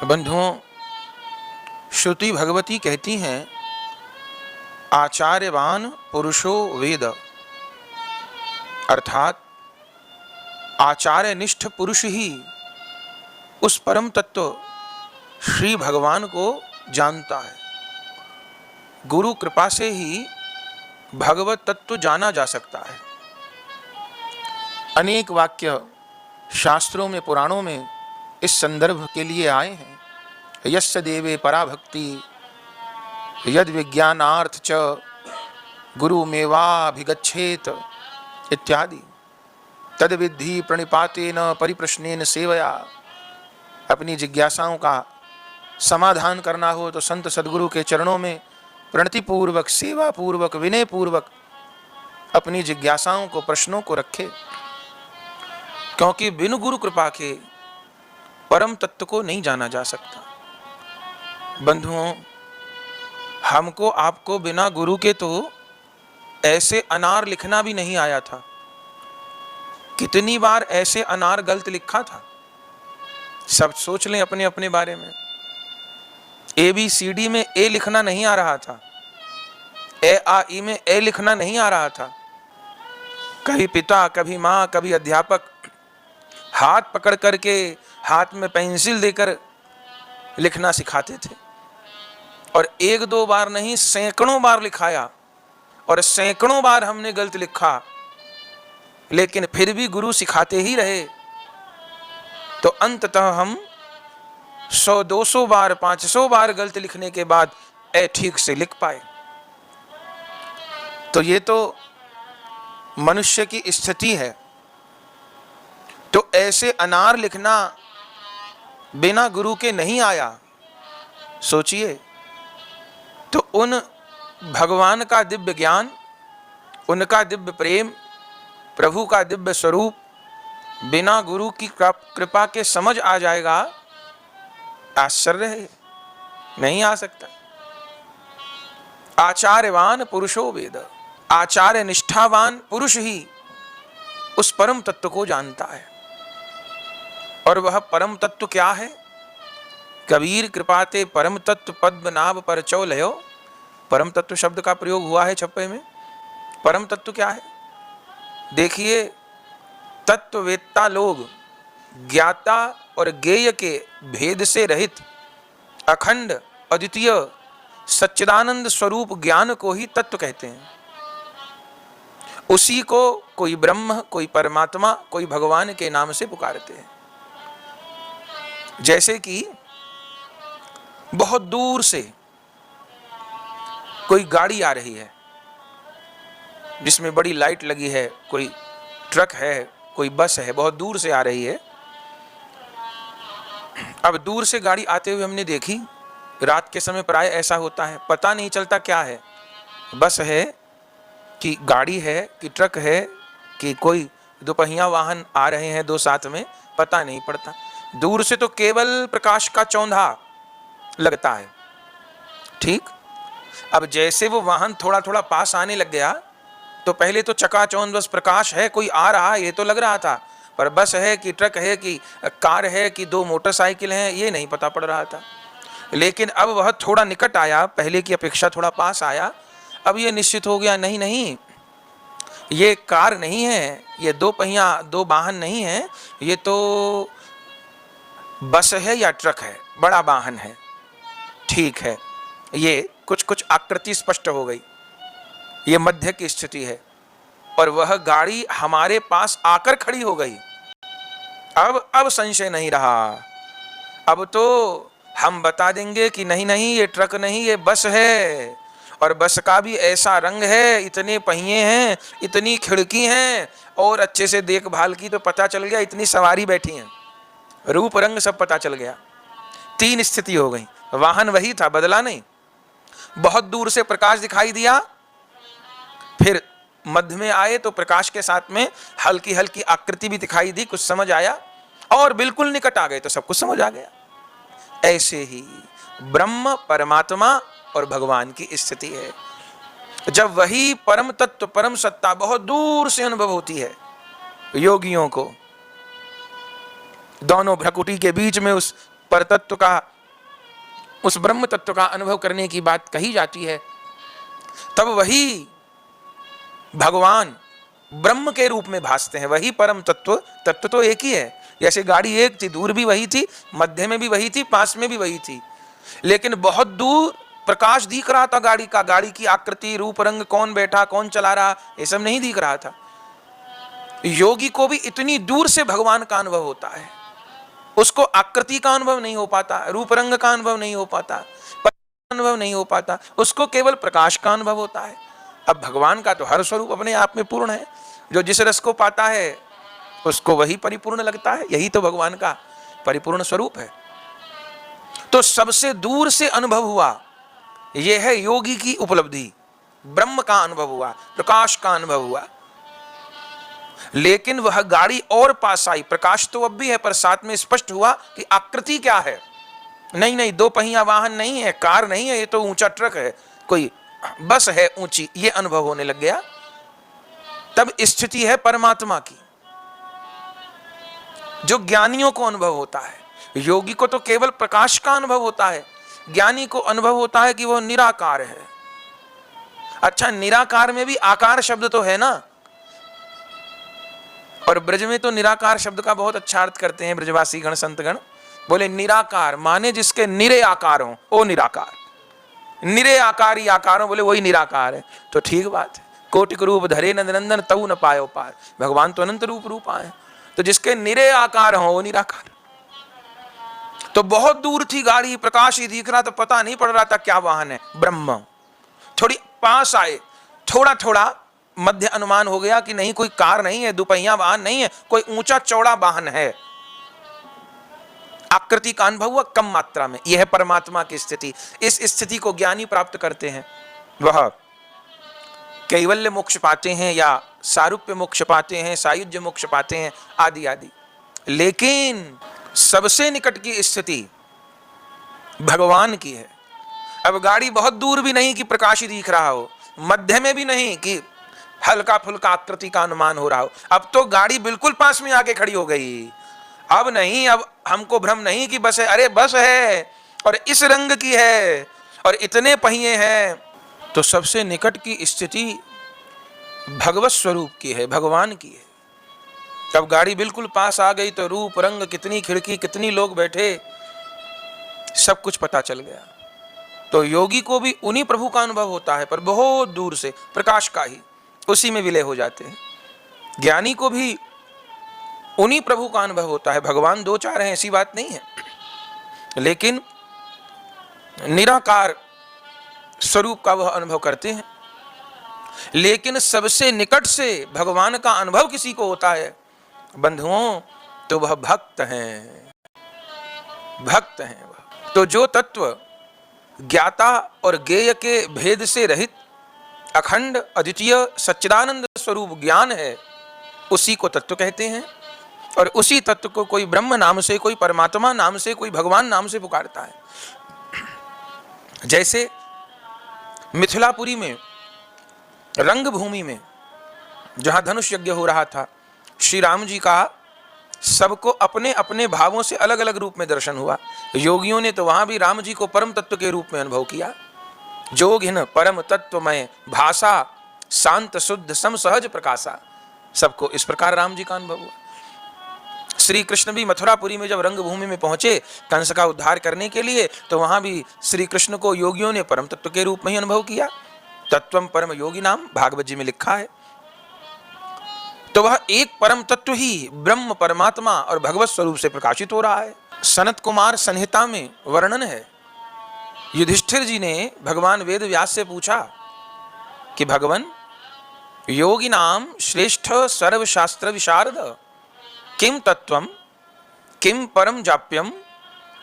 बंधुओं, श्रुति भगवती कहती हैं, आचार्यवान पुरुषो वेद, अर्थात आचार्य निष्ठ पुरुष ही उस परम तत्व श्री भगवान को जानता है। गुरु कृपा से ही भगवत तत्व जाना जा सकता है। अनेक वाक्य शास्त्रों में, पुराणों में इस संदर्भ के लिए आए हैं। यस्य देवे पराभक्ति यद विज्ञानार्थ च गुरुमेवाभिगच्छेत इत्यादि। तद विद्धि प्रणिपातेन परिप्रश्नेन सेवया। अपनी जिज्ञासाओं का समाधान करना हो तो संत सदगुरु के चरणों में प्रणतिपूर्वक, सेवापूर्वक, विनयपूर्वक अपनी जिज्ञासाओं को, प्रश्नों को रखे, क्योंकि बिनु गुरु कृपा के परम तत्व को नहीं जाना जा सकता। बंधुओं, हमको आपको बिना गुरु के तो ऐसे अनार लिखना भी नहीं आया था। कितनी बार ऐसे अनार गलत लिखा था, सब सोच लें अपने अपने बारे में। ABCD में ए लिखना नहीं आ रहा था, A-A-I में ए लिखना नहीं आ रहा था। कभी पिता, कभी माँ, कभी अध्यापक हाथ पकड़ करके हाथ में पेंसिल देकर लिखना सिखाते थे, और एक दो बार नहीं, सैकड़ों बार लिखाया, और सैकड़ों बार हमने गलत लिखा, लेकिन फिर भी गुरु सिखाते ही रहे। तो अंततः हम 100-200 बार, 500 बार गलत लिखने के बाद ए ठीक से लिख पाए। तो ये तो मनुष्य की स्थिति है। तो ऐसे अनार लिखना बिना गुरु के नहीं आया। सोचिए, तो उन भगवान का दिव्य ज्ञान, उनका दिव्य प्रेम, प्रभु का दिव्य स्वरूप बिना गुरु की कृपा के समझ आ जाएगा, आश्चर्य है, नहीं आ सकता। आचार्यवान पुरुषो वेद, आचार्य निष्ठावान पुरुष ही उस परम तत्व को जानता है। और वह परम तत्व क्या है? कबीर कृपाते परम तत्व पद्मनाभ पर चौलयो। परम तत्व शब्द का प्रयोग हुआ है छप्पे में। परम तत्व क्या है? देखिए, तत्ववेत्ता लोग ज्ञाता और ज्ञेय के भेद से रहित अखंड अद्वितीय सच्चिदानंद स्वरूप ज्ञान को ही तत्व कहते हैं। उसी को कोई ब्रह्म, कोई परमात्मा, कोई भगवान के नाम से पुकारते हैं। जैसे कि बहुत दूर से कोई गाड़ी आ रही है जिसमें बड़ी लाइट लगी है, कोई ट्रक है, कोई बस है, बहुत दूर से आ रही है। अब दूर से गाड़ी आते हुए हमने देखी, रात के समय प्राय ऐसा होता है, पता नहीं चलता क्या है, बस है कि गाड़ी है कि ट्रक है कि कोई दोपहिया वाहन आ रहे हैं दो साथ में, पता नहीं पड़ता। दूर से तो केवल प्रकाश का चौंधा लगता है। ठीक, अब जैसे वो वाहन थोड़ा थोड़ा पास आने लग गया, तो पहले तो चकाचौंध बस प्रकाश है, कोई आ रहा है ये तो लग रहा था, पर बस है कि ट्रक है कि कार है कि दो मोटरसाइकिल हैं, ये नहीं पता पड़ रहा था। लेकिन अब वह थोड़ा निकट आया, पहले की अपेक्षा थोड़ा पास आया। अब ये निश्चित हो गया, नहीं नहीं, ये कार नहीं है, ये दो पहिया, दो वाहन नहीं है, ये तो बस है या ट्रक है, बड़ा वाहन है। ठीक है, ये कुछ कुछ आकृति स्पष्ट हो गई, ये मध्य की स्थिति है, और वह गाड़ी हमारे पास आकर खड़ी हो गई। अब संशय नहीं रहा। अब तो हम बता देंगे कि नहीं नहीं, ये ट्रक नहीं, ये बस है, और बस का भी ऐसा रंग है, इतने पहिए हैं, इतनी खिड़की हैं, और अच्छे से देखभाल की तो पता चल गया इतनी सवारी बैठी हैं, रूप रंग सब पता चल गया। 3 स्थिति हो गई। वाहन वही था, बदला नहीं। बहुत दूर से प्रकाश दिखाई दिया, फिर मध्य में आए तो प्रकाश के साथ में हल्की हल्की आकृति भी दिखाई दी, कुछ समझ आया, और बिल्कुल निकट आ गए तो सब कुछ समझ आ गया। ऐसे ही ब्रह्म, परमात्मा और भगवान की स्थिति है। जब वही परम तत्व, परम सत्ता बहुत दूर से अनुभव होती है योगियों को, दोनों भ्रकुटी के बीच में उस पर तत्व का, उस ब्रह्म तत्व का अनुभव करने की बात कही जाती है, तब वही भगवान ब्रह्म के रूप में भासते हैं। वही परम तत्व, तत्व तो एक ही है। जैसे गाड़ी एक थी, दूर भी वही थी, मध्य में भी वही थी, पास में भी वही थी, लेकिन बहुत दूर प्रकाश दिख रहा था गाड़ी का। गाड़ी की आकृति, रूप, रंग, कौन बैठा, कौन चला रहा, ये सब नहीं दिख रहा था। योगी को भी इतनी दूर से भगवान का अनुभव होता है, उसको आकृति का अनुभव नहीं हो पाता, रूप रंग का अनुभव नहीं हो पाता, अनुभव नहीं हो पाता, उसको केवल प्रकाश का अनुभव होता है। अब भगवान का तो हर स्वरूप अपने आप में पूर्ण है, जो जिस रस को पाता है उसको वही परिपूर्ण लगता है। यही तो भगवान का परिपूर्ण स्वरूप है। तो सबसे दूर से अनुभव हुआ, यह है योगी की उपलब्धि। ब्रह्म का अनुभव हुआ, प्रकाश का अनुभव हुआ, लेकिन वह गाड़ी और पास आई। प्रकाश तो अब भी है, पर साथ में स्पष्ट हुआ कि आकृति क्या है। नहीं नहीं, दो पहिया वाहन नहीं है, कार नहीं है, ये तो ऊंचा ट्रक है, कोई बस है ऊंची, ये अनुभव होने लग गया। तब स्थिति है परमात्मा की, जो ज्ञानियों को अनुभव होता है। योगी को तो केवल प्रकाश का अनुभव होता है, ज्ञानी को अनुभव होता है कि वह निराकार है। अच्छा, निराकार में भी आकार शब्द तो है ना, और ब्रज में तो निराकार शब्द का बहुत अच्छा अर्थ करते हैं ब्रजवासी गण संतगण। बोले निराकार माने जिसके निरे आकार हो, ओ निराकार। निरे आकारी आकार हो, बोले वही निराकार है। तो ठीक बात है। कोटिक रूप धरे नंदनंदन तऊ न पायो पार। भगवान तो अनंत रूप आए, तो जिसके निरे आकार हो वो निराकार। तो बहुत दूर थी गाड़ी, प्रकाश ही दिख रहा, तो पता नहीं पड़ रहा था क्या वाहन है, ब्रह्म। थोड़ी पास आए, थोड़ा थोड़ा मध्य अनुमान हो गया कि नहीं, कोई कार नहीं है, दुपहिया वाहन नहीं है, कोई ऊंचा चौड़ा वाहन है। आकृति का अनुभव हुआ कम मात्रा में। यह है परमात्मा की स्थिति। इस स्थिति को ज्ञानी प्राप्त करते हैं, वह कैवल्य मोक्ष पाते हैं, या सारूप्य मोक्ष पाते हैं, सायुज्य मोक्ष पाते हैं, आदि आदि। लेकिन सबसे निकट की स्थिति भगवान की है। अब गाड़ी बहुत दूर भी नहीं कि प्रकाश ही दिख रहा हो, मध्य में भी नहीं कि हल्का फुल्का आकृति का अनुमान हो रहा हो। अब तो गाड़ी बिल्कुल पास में आके खड़ी हो गई। अब नहीं, अब हमको भ्रम नहीं कि बस है, अरे बस है, और इस रंग की है, और इतने पहिए हैं। तो सबसे निकट की स्थिति भगवत स्वरूप की है, भगवान की है। तब गाड़ी बिल्कुल पास आ गई तो रूप रंग, कितनी खिड़की, कितनी लोग बैठे, सब कुछ पता चल गया। तो योगी को भी उन्हीं प्रभु का अनुभव होता है, पर बहुत दूर से, प्रकाश का ही, उसी में विलय हो जाते हैं। ज्ञानी को भी उन्हीं प्रभु का अनुभव होता है। भगवान दो चार हैं ऐसी बात नहीं है, लेकिन निराकार स्वरूप का वह अनुभव करते हैं। लेकिन सबसे निकट से भगवान का अनुभव किसी को होता है बंधुओं, तो वह भक्त हैं, भक्त हैं वह। तो जो तत्व ज्ञाता और ज्ञेय के भेद से रहित अखंड अद्वितीय सच्चिदानंद स्वरूप ज्ञान है, उसी को तत्व कहते हैं। और उसी तत्व को कोई ब्रह्म नाम से, कोई परमात्मा नाम से, कोई भगवान नाम से पुकारता है। जैसे मिथिलापुरी में रंगभूमि में जहां धनुष यज्ञ हो रहा था, श्री राम जी का सबको अपने अपने भावों से अलग अलग रूप में दर्शन हुआ। योगियों ने तो वहां भी राम जी को परम तत्व के रूप में अनुभव किया। जोगिन परम तत्वमय भाषा, शांत शुद्ध सम सहज प्रकाशा। सबको इस प्रकार राम जी का अनुभव हुआ। श्री कृष्ण भी मथुरापुरी में जब रंगभूमि में पहुंचे कंस का उद्धार करने के लिए, तो वहां भी श्री कृष्ण को योगियों ने परम तत्व के रूप में ही अनुभव किया। तत्वम परम योगी नाम भागवत जी में लिखा है। तो वह एक परम तत्व ही ब्रह्म परमात्मा और भगवत स्वरूप से प्रकाशित हो रहा है। सनत कुमार संहिता में वर्णन है, युधिष्ठिर जी ने भगवान वेद व्यास से पूछा कि भगवान, योगी नाम श्रेष्ठ सर्वशास्त्र विशारद किम तत्वम किम परम जाप्यम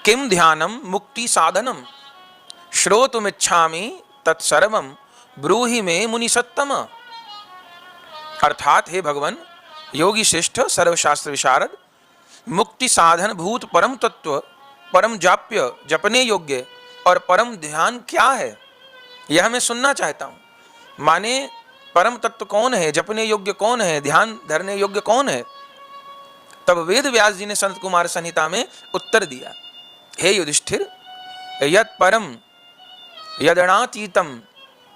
किम ध्यानम मुक्ति साधनम श्रोतुमिच्छामि तत्सर्वम ब्रूहि में मुनि सत्तम। अर्थात हे भगवान, योगी श्रेष्ठ सर्वशास्त्र विशारद, मुक्ति साधन भूत परम तत्व, परम जाप्य जपने योग्य और परम ध्यान क्या है, यह मैं सुनना चाहता हूं। माने परम तत्व कौन है, जपने योग्य कौन है, ध्यान धरने योग्य कौन है। तब वेद व्यास जी ने संत कुमार संहिता में उत्तर दिया। हे युधिष्ठिर, यत् परम यदनातीतम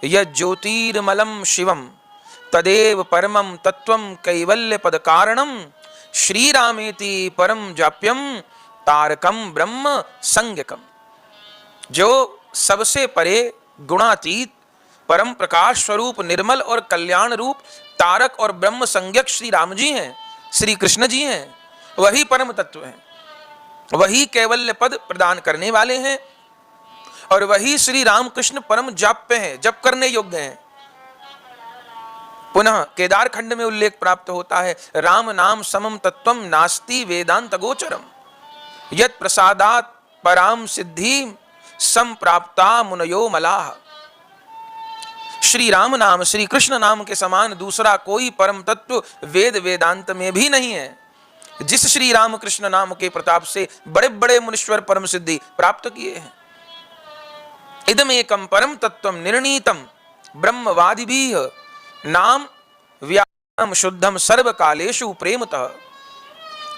यज्ज्योतिर्मलम शिवम तदेव परमं तत्वं कैवल्य पद कारणम श्रीरामेति परम जाप्यम तारकम ब्रह्म संज्ञकम। जो सबसे परे गुणातीत परम प्रकाश स्वरूप निर्मल और कल्याण रूप तारक और ब्रह्म संज्ञक श्री राम जी हैं, श्री कृष्ण जी हैं, वही परम तत्व हैं, वही कैवल्य पद प्रदान करने वाले हैं और वही श्री रामकृष्ण परम जाप्य हैं, जप करने योग्य हैं। पुनः केदार खंड में उल्लेख प्राप्त होता है, राम नाम समम तत्वम नास्ति वेदांत गोचरम यत् प्रसादात पराम सिद्धि संप्राप्ता मुनयो मलाह। श्री राम नाम, श्री कृष्ण नाम के समान दूसरा कोई परम तत्व वेद वेदांत में भी नहीं है। जिस श्री राम कृष्ण नाम के प्रताप से बड़े बड़े मुनीश्वर परम सिद्धि प्राप्त किए हैं। इदमेकम परम तत्वम निर्णीतम ब्रह्मवादिभिः नाम व्याम शुद्धम सर्व कालेषु प्रेमतः।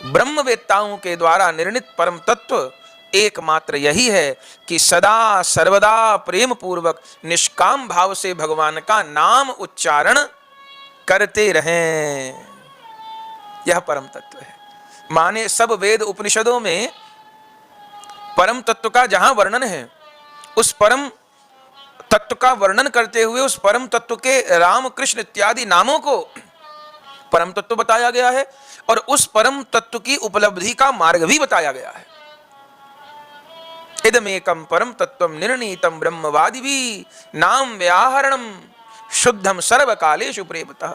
ब्रह्मवेत्ताओं के द्वारा निर्णित परम तत्व एकमात्र यही है कि सदा सर्वदा प्रेम पूर्वक निष्काम भाव से भगवान का नाम उच्चारण करते रहें। यह परम तत्व है। माने सब वेद उपनिषदों में परम तत्व का जहां वर्णन है, उस परम तत्व का वर्णन करते हुए उस परम तत्व के राम कृष्ण इत्यादि नामों को परम तत्व बताया गया है और उस परम तत्व की उपलब्धि का मार्ग भी बताया गया है। इदमेकम परम तत्वम निर्णीतम ब्रह्मवादिभिः नाम व्याहरणम शुद्धम सर्व कालेषु प्रेमतः।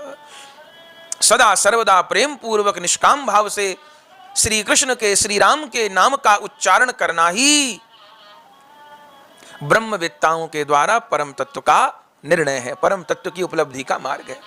सदा सर्वदा प्रेम पूर्वक निष्काम भाव से श्री कृष्ण के, श्री राम के नाम का उच्चारण करना ही ब्रह्मवेत्ताओं के द्वारा परम तत्व का निर्णय है, परम तत्व की उपलब्धि का मार्ग है।